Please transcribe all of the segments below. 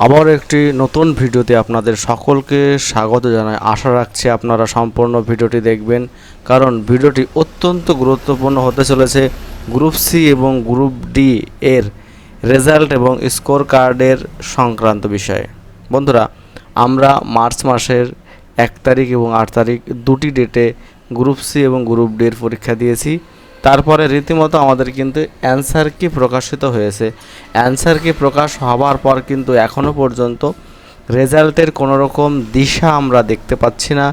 আবার একটি নতুন ভিডিওতে আপনাদের সকলকে স্বাগত জানাই। আশা রাখছি আপনারা সম্পূর্ণ ভিডিওটি দেখবেন, কারণ ভিডিওটি অত্যন্ত গুরুত্বপূর্ণ হতে চলেছে। গ্রুপ সি এবং গ্রুপ ডি এর রেজাল্ট এবং স্কোর কার্ডের সংক্রান্ত বিষয়ে। বন্ধুরা, আমরা মার্চ মাসের 1 তারিখ এবং 8 তারিখ দুটি ডেটে গ্রুপ সি এবং গ্রুপ ডি এর পরীক্ষা দিয়েছি। তারপরে রীতিমতো আমাদের কিন্তু অ্যান্সার কি প্রকাশিত হয়েছে। অ্যান্সার কি প্রকাশ হওয়ার পর কিন্তু এখনও পর্যন্ত রেজাল্টের কোনো রকম দিশা আমরা দেখতে পাচ্ছি না।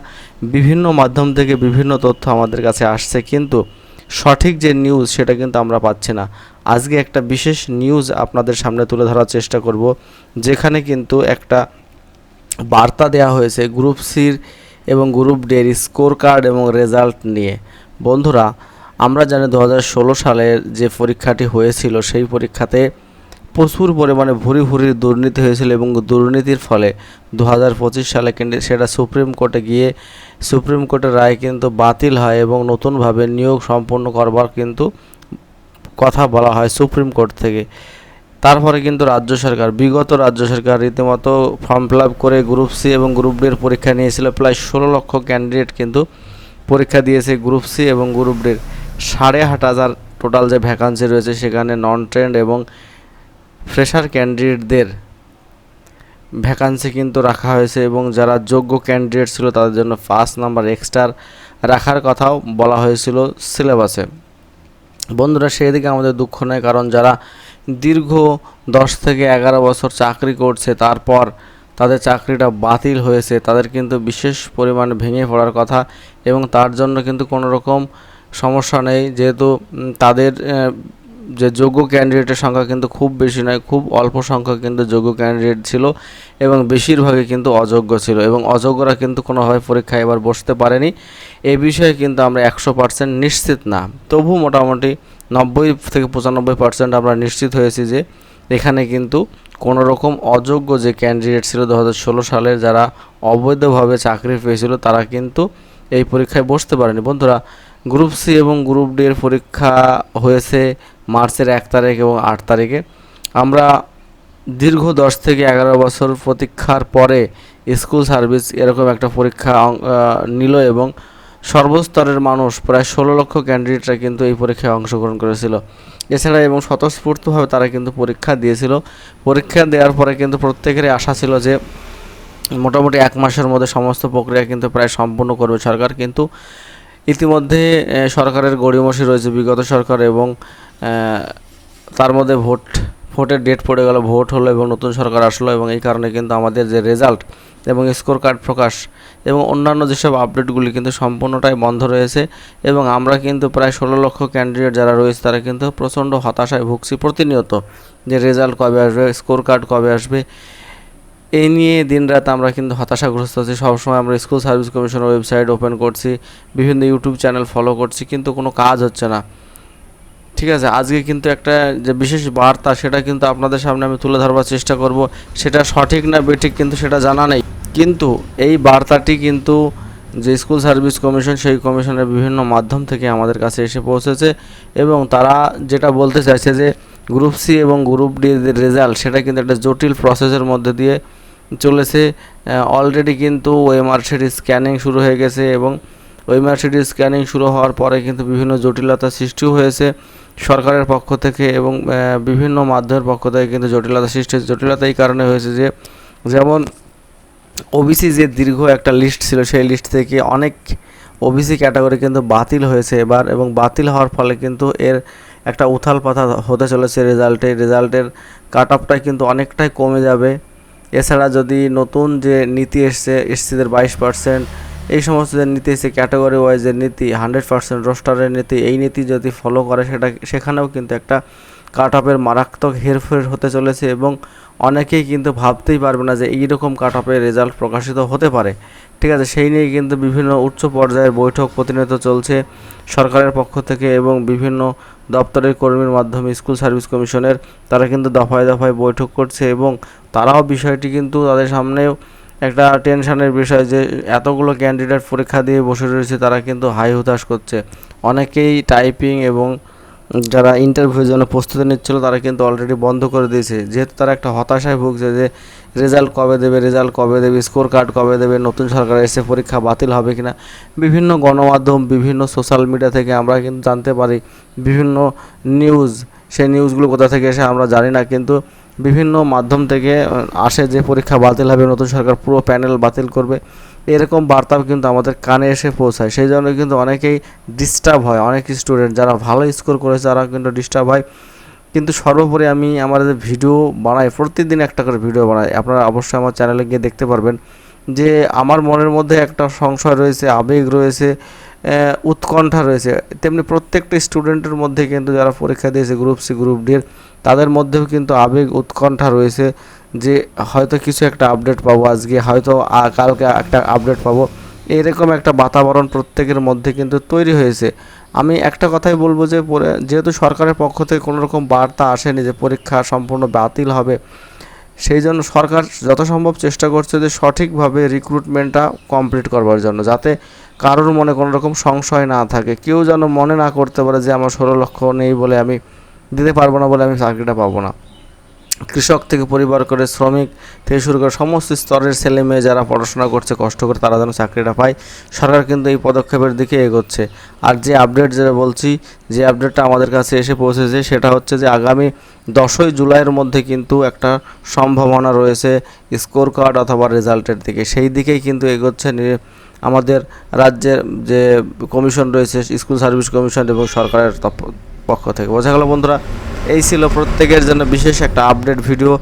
বিভিন্ন মাধ্যম থেকে বিভিন্ন তথ্য আমাদের কাছে আসছে, কিন্তু সঠিক যে নিউজ সেটা কিন্তু আমরা পাচ্ছি না। আজকে একটা বিশেষ নিউজ আপনাদের সামনে তুলে ধরার চেষ্টা করব, যেখানে কিন্তু একটা বার্তা দেওয়া হয়েছে গ্রুপ সির এবং গ্রুপ ডি এর স্কোর কার্ড এবং রেজাল্ট নিয়ে। বন্ধুরা, আমরা জানি 2016 সালের যে পরীক্ষাটি হয়েছিল সেই পরীক্ষাতে প্রচুর পরিমাণে ভুরি ভুরি দুর্নীতি হয়েছিল, এবং দুর্নীতির ফলে 2025 সালে কিন্তু সেটা সুপ্রিম কোর্টে গিয়ে সুপ্রিম কোর্টের রায় কিন্তু বাতিল হয় এবং নতুনভাবে নিয়োগ সম্পন্ন করবার কিন্তু কথা বলা হয় সুপ্রিম কোর্ট থেকে। তারপরে কিন্তু বিগত রাজ্য সরকার রীতিমতো ফর্ম ফিল আপ করে গ্রুপ সি এবং গ্রুপ ডি এর পরীক্ষা নিয়েছিল। প্রায় 16 লক্ষ ক্যান্ডিডেট কিন্তু পরীক্ষা দিয়েছে গ্রুপ সি এবং গ্রুপ ডির। 8,500 টোটাল যে ভ্যাকান্সি রয়েছে, সেখানে নন ট্রেন্ড এবং ফ্রেশার ক্যান্ডিডেটদের ভ্যাকান্সি কিন্তু রাখা হয়েছে, এবং যারা যোগ্য ক্যান্ডিডেট ছিল তাদের জন্য 5 নাম্বার এক্সট্রা রাখার কথাও বলা হয়েছিল সিলেবাসে। বন্ধুরা, সেদিকে আমাদের দুঃখ নয়, কারণ যারা দীর্ঘ 10 থেকে 11 বছর চাকরি করছে, তারপর তাদের চাকরিটা বাতিল হয়েছে, তাদের কিন্তু বিশেষ পরিমাণে ভেঙে পড়ার কথা, এবং তার জন্য কিন্তু কোনো রকম সমস্যা নেই, যেহেতু তাদের যে যোগ্য ক্যান্ডিডেটের সংখ্যা কিন্তু খুব বেশি নয়, খুব অল্প সংখ্যক কিন্তু যোগ্য ক্যান্ডিডেট ছিল, এবং বেশিরভাগই কিন্তু অযোগ্য ছিল, এবং অযোগ্যরা কিন্তু কোনোভাবে পরীক্ষায় এবার বসতে পারেনি। এই বিষয়ে কিন্তু আমরা 100% নিশ্চিত না, তবু মোটামুটি 90 থেকে 95% আমরা নিশ্চিত হয়েছি যে এখানে কিন্তু কোনো রকম অযোগ্য যে ক্যান্ডিডেট ছিল 2016 সালের, যারা অবৈধভাবে চাকরি পেয়েছিল, তারা কিন্তু এই পরীক্ষায় বসতে পারেনি। বন্ধুরা, গ্রুপ সি এবং গ্রুপ ডি এর পরীক্ষা হয়েছে মার্চের 1 তারিখ এবং 8 তারিখে। আমরা দীর্ঘ 10 থেকে 11 বছর প্রতীক্ষার পরে স্কুল সার্ভিস এরকম একটা পরীক্ষা নিল, এবং সর্বস্তরের মানুষ প্রায় 16 লক্ষ ক্যান্ডিডেটরা কিন্তু এই পরীক্ষায় অংশগ্রহণ করেছিল। এছাড়া এবং স্বতঃস্ফূর্তভাবে তারা কিন্তু পরীক্ষা দিয়েছিল। পরীক্ষা দেওয়ার পরে কিন্তু প্রত্যেকেরই আশা ছিল যে মোটামুটি 1 মাসের মধ্যে সমস্ত প্রক্রিয়া কিন্তু প্রায় সম্পূর্ণ করবে সরকার, কিন্তু ইতিমধ্যে সরকারের গড়িমসি রয়েছে বিগত সরকার, এবং তার মধ্যে ভোটের ডেট পড়ে গেল, ভোট হলো এবং নতুন সরকার আসলো, এবং এই কারণে কিন্তু আমাদের যে রেজাল্ট এবং স্কোর কার্ড প্রকাশ এবং অন্যান্য যেসব আপডেটগুলি কিন্তু সম্পূর্ণটাই বন্ধ রয়েছে, এবং আমরা কিন্তু প্রায় 16 লক্ষ ক্যান্ডিডেট যারা রয়েছে তারা কিন্তু প্রচণ্ড হতাশায় ভুগছি প্রতিনিয়ত, যে রেজাল্ট কবে আসবে, স্কোর কার্ড কবে আসবে, এই নিয়ে দিনরাত আমরা কিন্তু হতাশাগ্রস্ত আছি। সবসময় আমরা স্কুল সার্ভিস কমিশনের ওয়েবসাইট ওপেন করছি, বিভিন্ন ইউটিউব চ্যানেল ফলো করছি, কিন্তু কোনো কাজ হচ্ছে না। ঠিক আছে, আজকে কিন্তু একটা যে বিশেষ বার্তা, সেটা কিন্তু আপনাদের সামনে আমি তুলে ধরবার চেষ্টা করব। সেটা সঠিক না বেঠিক কিন্তু সেটা জানা নেই, কিন্তু এই বার্তাটি কিন্তু যে স্কুল সার্ভিস কমিশন, সেই কমিশনের বিভিন্ন মাধ্যম থেকে আমাদের কাছে এসে পৌঁছেছে, এবং তারা যেটা বলতে চাইছে যে গ্রুপ সি এবং গ্রুপ ডি এর রেজাল্ট সেটা কিন্তু একটা জটিল প্রসেসের মধ্যে দিয়ে চলেছে। অলরেডি কিন্তু ওএমআরসির স্ক্যানিং শুরু হয়ে গেছে, এবং ওএমআরসির স্ক্যানিং শুরু হওয়ার পরে কিন্তু বিভিন্ন জটিলতার সৃষ্টিও হয়েছে সরকারের পক্ষ থেকে, এবং বিভিন্ন মাধ্যমের পক্ষ থেকে কিন্তু জটিলতা সৃষ্টি হয়েছে। জটিলতা এই কারণে হয়েছে যে, যেমন ওবিসি যে দীর্ঘ একটা লিস্ট ছিল, সেই লিস্ট থেকে অনেক ওবিসি ক্যাটাগরি কিন্তু বাতিল হয়েছে এবার, এবং বাতিল হওয়ার ফলে কিন্তু এর একটা উথাল পাথাল হতে চলেছে রেজাল্টের কাট অফটা কিন্তু অনেকটাই কমে যাবে। এছাড়া যদি নতুন যে নীতি এসসিদের 22%, এই সমস্ত যে নীতি এসছে ক্যাটাগরি ওয়াইজের নীতি, 100% রোস্টারের নীতি, এই নীতি যদি ফলো করে সেখানেও কিন্তু একটা কাট অফের মারাত্মক হেরফের হতে চলেছে, এবং অনেকেই কিন্তু ভাবতেই পারবে না যে এইরকম কাট অফের রেজাল্ট প্রকাশিত হতে পারে। ঠিক আছে, সেই নিয়ে কিন্তু বিভিন্ন উচ্চ পর্যায়ের বৈঠক প্রতিনিয়ত চলছে সরকারের পক্ষ থেকে, এবং বিভিন্ন দপ্তরের কর্মীর মাধ্যমে স্কুল সার্ভিস কমিশনের তারা কিন্তু দফায় দফায় বৈঠক করছে, এবং তারাও বিষয়টি কিন্তু তাদের সামনেও একটা টেনশনের বিষয় যে এতগুলো ক্যান্ডিডেট পরীক্ষা দিয়ে বসে রয়েছে, তারা কিন্তু হাই হুতাশ করছে। অনেকেই টাইপিং এবং যারা ইন্টারভিউর জন্য প্রস্তুতি নিচ্ছিল তারা কিন্তু অলরেডি বন্ধ করে দিয়েছে, যেহেতু তারা একটা হতাশায় ভুগছে যে রেজাল্ট কবে দেবে, স্কোর কার্ড কবে দেবে, নতুন সরকার এসে পরীক্ষা বাতিল হবে কিনা। বিভিন্ন গণমাধ্যম, বিভিন্ন সোশ্যাল মিডিয়া থেকে আমরা কিন্তু জানতে পারি বিভিন্ন নিউজ, সেই নিউজগুলো কোথা থেকে এসে আমরা জানি না, কিন্তু বিভিন্ন মাধ্যম থেকে আসে যে পরীক্ষা বাতিল হবে, নতুন সরকার পুরো প্যানেল বাতিল করবে, এরকম বার্তাও কিন্তু আমাদের কানে এসে পৌঁছায়। সেই জন্য কিন্তু অনেকেই ডিস্টার্ব হয়, অনেক স্টুডেন্ট যারা ভালো স্কোর করেছে তারা কিন্তু ডিস্টার্ব হয়। কিন্তু সর্বোপরি আমি আমার যে ভিডিও বানাই, প্রতিদিন একটা করে ভিডিও বানাই, আপনারা অবশ্যই আমার চ্যানেলে গিয়ে দেখতে পারবেন যে আমার মনের মধ্যে একটা সংশয় রয়েছে, আবেগ রয়েছে, উৎকণ্ঠা রয়েছে। তেমনি প্রত্যেকটা স্টুডেন্টের মধ্যে কিন্তু যারা পরীক্ষা দিয়েছে গ্রুপ সি গ্রুপ ডির, তাদের মধ্যেও কিন্তু আবেগ উৎকণ্ঠা রয়েছে যে হয়তো কিছু একটা আপডেট পাবো আজকে, হয়তো কালকে একটা আপডেট পাবো, এরকম একটা বাতাবরণ প্রত্যেকের মধ্যে কিন্তু তৈরি হয়েছে। আমি একটা কথাই বলবো যে যেহেতু সরকারের পক্ষ থেকে কোনো রকম বার্তা আসেনি যে পরীক্ষা সম্পূর্ণ বাতিল হবে, সেই জন্য সরকার যত সম্ভব চেষ্টা করছে যে সঠিকভাবে রিক্রুটমেন্টটা কমপ্লিট করবার জন্য, যাতে কারোর মনে কোনো রকম সংশয় না থাকে, কেউ যেন মনে না করতে পারে যে আমার 16 লক্ষ নেই বলে আমি দিতে পারবো না, বলে আমি চাকরিটা পাবো না। কৃষক থেকে পরিবার করে, শ্রমিক থেকে শুরু করে সমস্ত স্তরের ছেলে মেয়ে যারা পড়াশোনা করছে কষ্ট করে, তারা যেন চাকরিটা পায়, সরকার কিন্তু এই পদক্ষেপের দিকে এগোচ্ছে। আর যে আপডেট যেটা বলছি, যে আপডেটটা আমাদের কাছে এসে পৌঁছেছে, সেটা হচ্ছে যে আগামী 10ই জুলাইয়ের মধ্যে কিন্তু একটা সম্ভাবনা রয়েছে স্কোর কার্ড অথবা রেজাল্টের দিকে, সেই দিকেই কিন্তু এগোচ্ছে আমাদের রাজ্যের যে কমিশন রয়েছে, স্কুল সার্ভিস কমিশন এবং সরকারের পক্ষ থেকে। বোঝা গেল বন্ধুরা, এই ছিল প্রত্যেকের জন্য বিশেষ একটা আপডেট ভিডিও।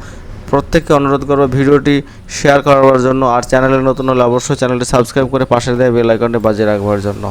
প্রত্যেককে অনুরোধ করবো ভিডিওটি শেয়ার করার জন্য, আর চ্যানেলে নতুন হলে অবশ্যই চ্যানেলটি সাবস্ক্রাইব করে পাশে দেওয়া বেল আইকনটি বাজিয়ে রাখবার জন্য।